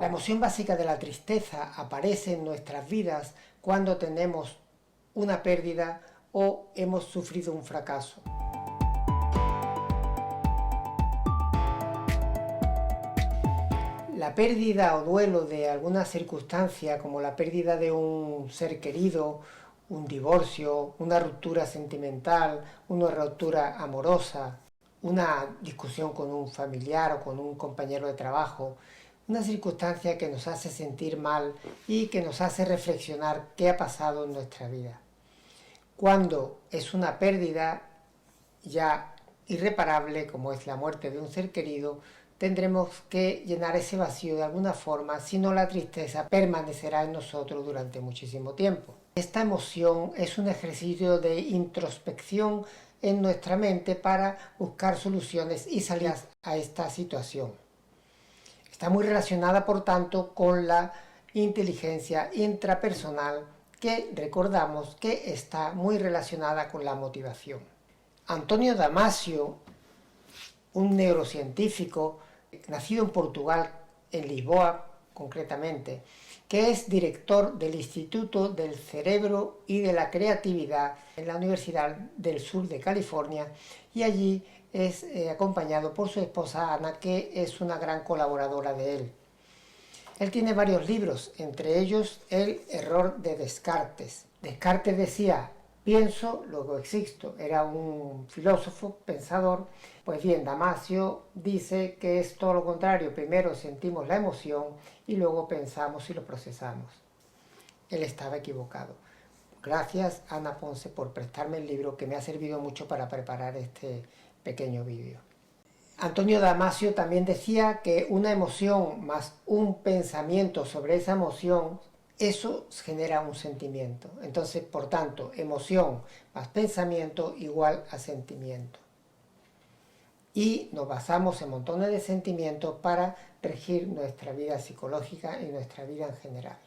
La emoción básica de la tristeza aparece en nuestras vidas cuando tenemos una pérdida o hemos sufrido un fracaso. La pérdida o duelo de alguna circunstancia, como la pérdida de un ser querido, un divorcio, una ruptura sentimental, una ruptura amorosa, una discusión con un familiar o con un compañero de trabajo, una circunstancia que nos hace sentir mal y que nos hace reflexionar qué ha pasado en nuestra vida. Cuando es una pérdida ya irreparable, como es la muerte de un ser querido, tendremos que llenar ese vacío de alguna forma, si no la tristeza permanecerá en nosotros durante muchísimo tiempo. Esta emoción es un ejercicio de introspección en nuestra mente para buscar soluciones y salidas a esta situación. Está muy relacionada, por tanto, con la inteligencia intrapersonal, que recordamos que está muy relacionada con la motivación. Antonio Damasio, un neurocientífico nacido en Portugal, en Lisboa concretamente, que es director del Instituto del Cerebro y de la Creatividad en la Universidad del Sur de California, y allí es acompañado por su esposa Ana, que es una gran colaboradora de él. Él tiene varios libros, entre ellos El error de Descartes. Descartes decía: pienso, luego existo. Era un filósofo, pensador. Pues bien, Damasio dice que es todo lo contrario. Primero sentimos la emoción y luego pensamos y lo procesamos. Él estaba equivocado. Gracias, Ana Ponce, por prestarme el libro, que me ha servido mucho para preparar este pequeño vídeo. Antonio Damasio también decía que una emoción más un pensamiento sobre esa emoción, eso genera un sentimiento. Entonces, por tanto, emoción más pensamiento igual a sentimiento. Y nos basamos en montones de sentimientos para regir nuestra vida psicológica y nuestra vida en general.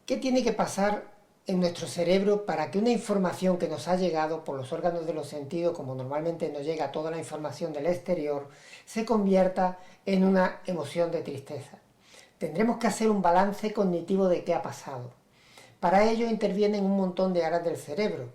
¿Qué tiene que pasar en nuestro cerebro para que una información que nos ha llegado por los órganos de los sentidos, como normalmente nos llega toda la información del exterior, se convierta en una emoción de tristeza? Tendremos que hacer un balance cognitivo de qué ha pasado. Para ello intervienen un montón de áreas del cerebro.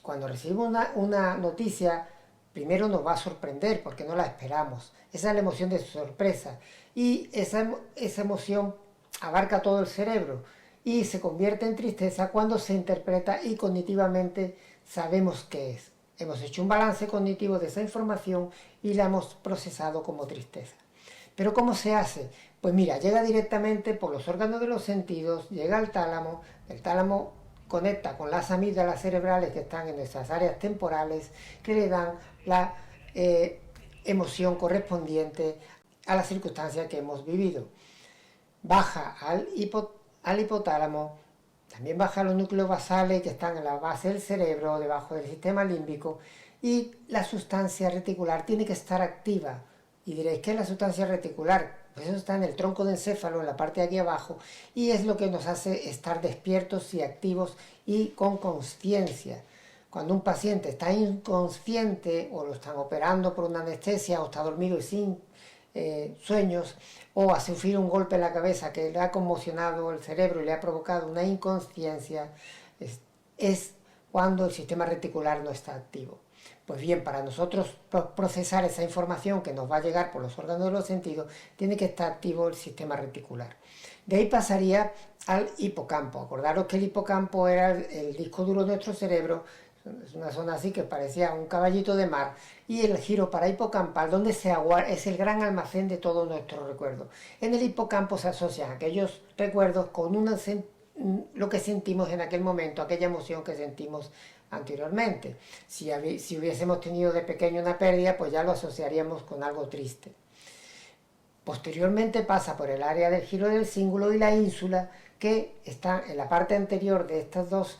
Cuando recibimos una noticia, primero nos va a sorprender porque no la esperamos. Esa es la emoción de sorpresa. Y esa emoción abarca todo el cerebro y se convierte en tristeza cuando se interpreta y cognitivamente sabemos qué es. Hemos hecho un balance cognitivo de esa información y la hemos procesado como tristeza. ¿Pero cómo se hace? Pues mira, llega directamente por los órganos de los sentidos, llega al tálamo, el tálamo conecta con las amígdalas cerebrales que están en nuestras áreas temporales, que le dan la emoción correspondiente a la circunstancia que hemos vivido. Baja al hipotálamo, también baja a los núcleos basales que están en la base del cerebro, debajo del sistema límbico, y la sustancia reticular tiene que estar activa. Y diréis, ¿qué es la sustancia reticular? Pues eso está en el tronco del encéfalo, en la parte de aquí abajo, y es lo que nos hace estar despiertos y activos y con conciencia. Cuando un paciente está inconsciente o lo están operando por una anestesia o está dormido y sin sueños, o ha sufrido un golpe en la cabeza que le ha conmocionado el cerebro y le ha provocado una inconsciencia, es cuando el sistema reticular no está activo. Pues bien, para nosotros procesar esa información que nos va a llegar por los órganos de los sentidos, tiene que estar activo el sistema reticular. De ahí pasaría al hipocampo. Acordaros que el hipocampo era el disco duro de nuestro cerebro. Es una zona así que parecía un caballito de mar, y el giro parahipocampo, donde es el gran almacén de todos nuestros recuerdos. En el hipocampo se asocian aquellos recuerdos con lo que sentimos en aquel momento, aquella emoción que sentimos anteriormente. Si hubiésemos tenido de pequeño una pérdida, pues ya lo asociaríamos con algo triste. Posteriormente pasa por el área del giro del cíngulo y la ínsula, que está en la parte anterior de estas dos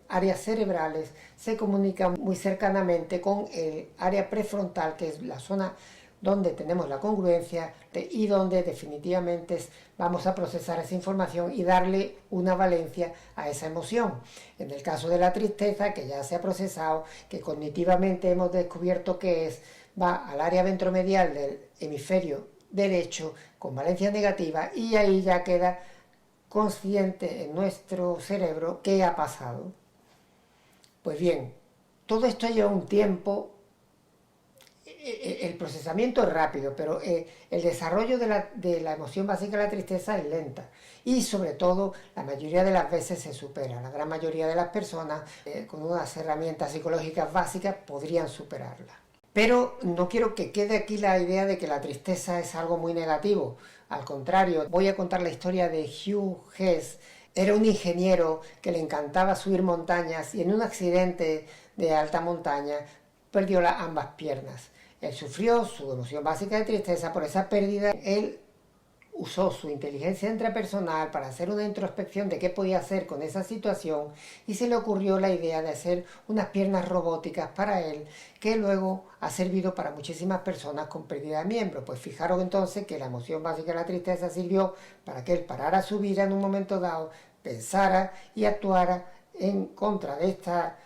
áreas cerebrales, se comunican muy cercanamente con el área prefrontal, que es la zona donde tenemos la congruencia y donde definitivamente vamos a procesar esa información y darle una valencia a esa emoción. En el caso de la tristeza, que ya se ha procesado, que cognitivamente hemos descubierto que va al área ventromedial del hemisferio derecho con valencia negativa y ahí ya queda consciente en nuestro cerebro qué ha pasado. Pues bien, todo esto lleva un tiempo. El procesamiento es rápido, pero el desarrollo de la emoción básica de la tristeza es lenta y sobre todo la mayoría de las veces se supera. La gran mayoría de las personas con unas herramientas psicológicas básicas podrían superarla. Pero no quiero que quede aquí la idea de que la tristeza es algo muy negativo. Al contrario, voy a contar la historia de Hugh Hess. Era un ingeniero que le encantaba subir montañas y en un accidente de alta montaña perdió ambas piernas. Él sufrió su emoción básica de tristeza por esa pérdida. Él usó su inteligencia intrapersonal para hacer una introspección de qué podía hacer con esa situación y se le ocurrió la idea de hacer unas piernas robóticas para él, que luego ha servido para muchísimas personas con pérdida de miembros. Pues fijaros entonces que la emoción básica de la tristeza sirvió para que él parara su vida en un momento dado, pensara y actuara en contra de esta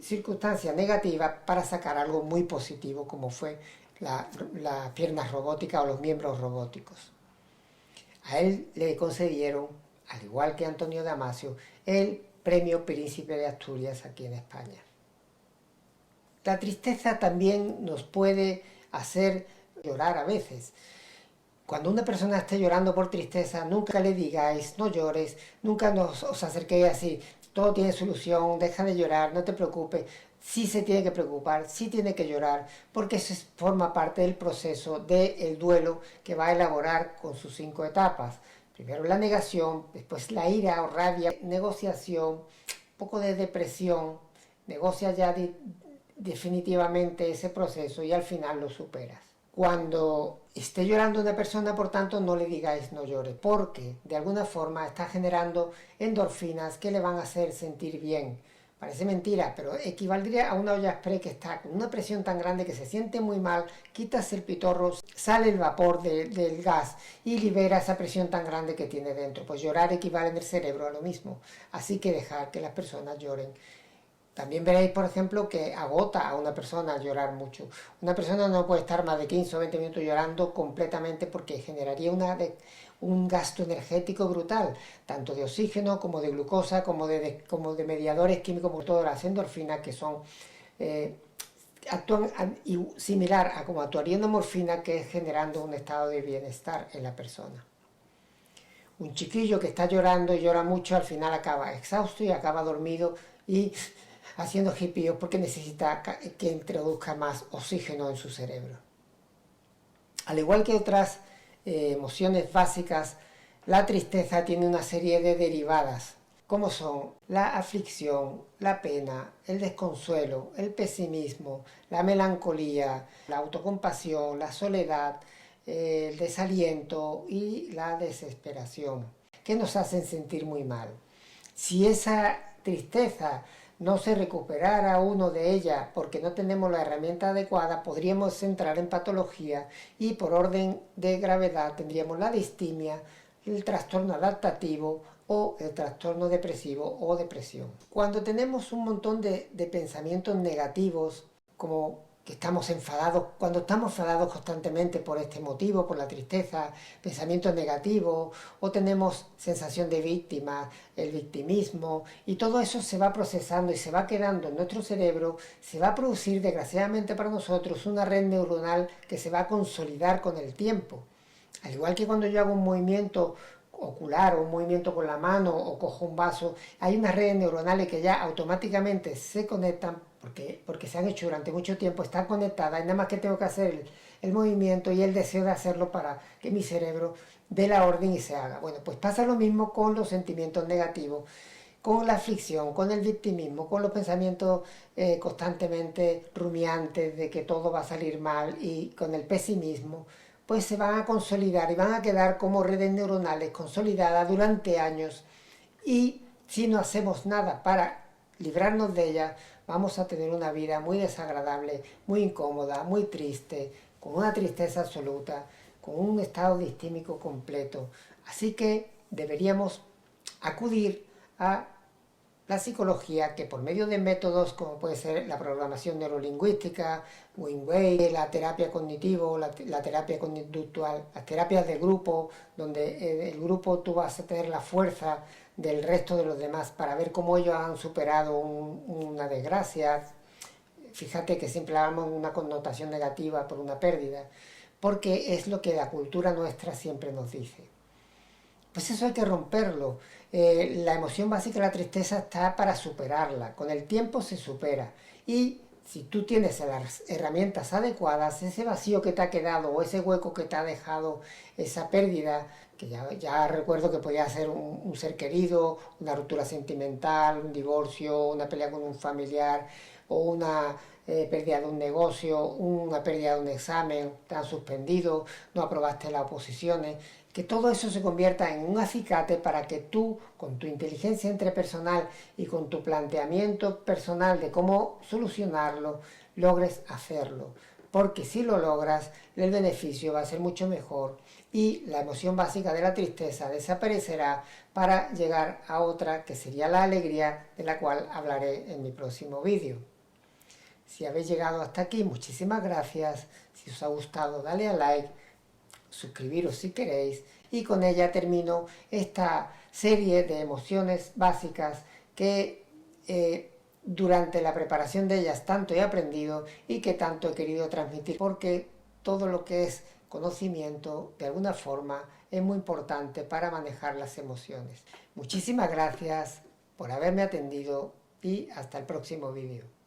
circunstancia negativa para sacar algo muy positivo como fue las piernas robóticas o los miembros robóticos. A él le concedieron, al igual que a Antonio Damasio, el premio Príncipe de Asturias aquí en España. La tristeza también nos puede hacer llorar a veces. Cuando una persona esté llorando por tristeza, nunca le digáis, no llores, nunca os acerquéis así, todo tiene solución, deja de llorar, no te preocupes. Sí se tiene que preocupar, sí tiene que llorar, porque eso forma parte del proceso del duelo que va a elaborar con sus 5 etapas. Primero la negación, después la ira o rabia, negociación, un poco de depresión, negocia ya definitivamente ese proceso y al final lo superas. Cuando esté llorando una persona, por tanto, no le digáis no llore, porque de alguna forma está generando endorfinas que le van a hacer sentir bien. Parece mentira, pero equivaldría a una olla express que está con una presión tan grande que se siente muy mal, quitas el pitorro, sale el vapor del gas y libera esa presión tan grande que tiene dentro. Pues llorar equivale en el cerebro a lo mismo. Así que dejar que las personas lloren. También veréis, por ejemplo, que agota a una persona a llorar mucho. Una persona no puede estar más de 15 o 20 minutos llorando completamente porque generaría un gasto energético brutal, tanto de oxígeno como de glucosa, como de mediadores químicos, como todas las endorfinas que son actúan similar a como actuaría una morfina, que es generando un estado de bienestar en la persona. Un chiquillo que está llorando y llora mucho, al final acaba exhausto y acaba dormido y haciendo hippíos porque necesita que introduzca más oxígeno en su cerebro. Al igual que otras emociones básicas, la tristeza tiene una serie de derivadas, como son la aflicción, la pena, el desconsuelo, el pesimismo, la melancolía, la autocompasión, la soledad, el desaliento y la desesperación, que nos hacen sentir muy mal. Si esa tristeza no se recuperara uno de ellas porque no tenemos la herramienta adecuada, podríamos entrar en patología y por orden de gravedad tendríamos la distimia, el trastorno adaptativo o el trastorno depresivo o depresión. Cuando tenemos un montón de pensamientos negativos, como que estamos enfadados, cuando estamos enfadados constantemente por este motivo, por la tristeza, pensamientos negativos, o tenemos sensación de víctima, el victimismo, y todo eso se va procesando y se va quedando en nuestro cerebro, se va a producir desgraciadamente para nosotros una red neuronal que se va a consolidar con el tiempo. Al igual que cuando yo hago un movimiento ocular o un movimiento con la mano o cojo un vaso, hay unas redes neuronales que ya automáticamente se conectan porque se han hecho durante mucho tiempo, están conectadas y nada más que tengo que hacer el movimiento y el deseo de hacerlo para que mi cerebro dé la orden y se haga. Bueno, pues pasa lo mismo con los sentimientos negativos, con la aflicción, con el victimismo, con los pensamientos constantemente rumiantes de que todo va a salir mal y con el pesimismo, pues se van a consolidar y van a quedar como redes neuronales consolidadas durante años y si no hacemos nada para librarnos de ellas, vamos a tener una vida muy desagradable, muy incómoda, muy triste, con una tristeza absoluta, con un estado distímico completo. Así que deberíamos acudir a la psicología, que por medio de métodos como puede ser la programación neurolingüística, Wingway, la terapia cognitivo, la terapia conductual, las terapias de grupo, donde el grupo tú vas a tener la fuerza del resto de los demás para ver cómo ellos han superado una desgracia. Fíjate que siempre hablamos de una connotación negativa por una pérdida, porque es lo que la cultura nuestra siempre nos dice. Pues eso hay que romperlo. La emoción básica de la tristeza está para superarla. Con el tiempo se supera. Y si tú tienes las herramientas adecuadas, ese vacío que te ha quedado o ese hueco que te ha dejado esa pérdida, que ya recuerdo que podía ser un ser querido, una ruptura sentimental, un divorcio, una pelea con un familiar o una pérdida de un negocio, una pérdida de un examen, te han suspendido, no aprobaste las oposiciones, que todo eso se convierta en un acicate para que tú, con tu inteligencia interpersonal y con tu planteamiento personal de cómo solucionarlo, logres hacerlo. Porque si lo logras, el beneficio va a ser mucho mejor y la emoción básica de la tristeza desaparecerá para llegar a otra que sería la alegría, de la cual hablaré en mi próximo vídeo. Si habéis llegado hasta aquí, muchísimas gracias. Si os ha gustado, dale a like, suscribiros si queréis, y con ella termino esta serie de emociones básicas que durante la preparación de ellas tanto he aprendido y que tanto he querido transmitir, porque todo lo que es conocimiento de alguna forma es muy importante para manejar las emociones. Muchísimas gracias por haberme atendido y hasta el próximo vídeo.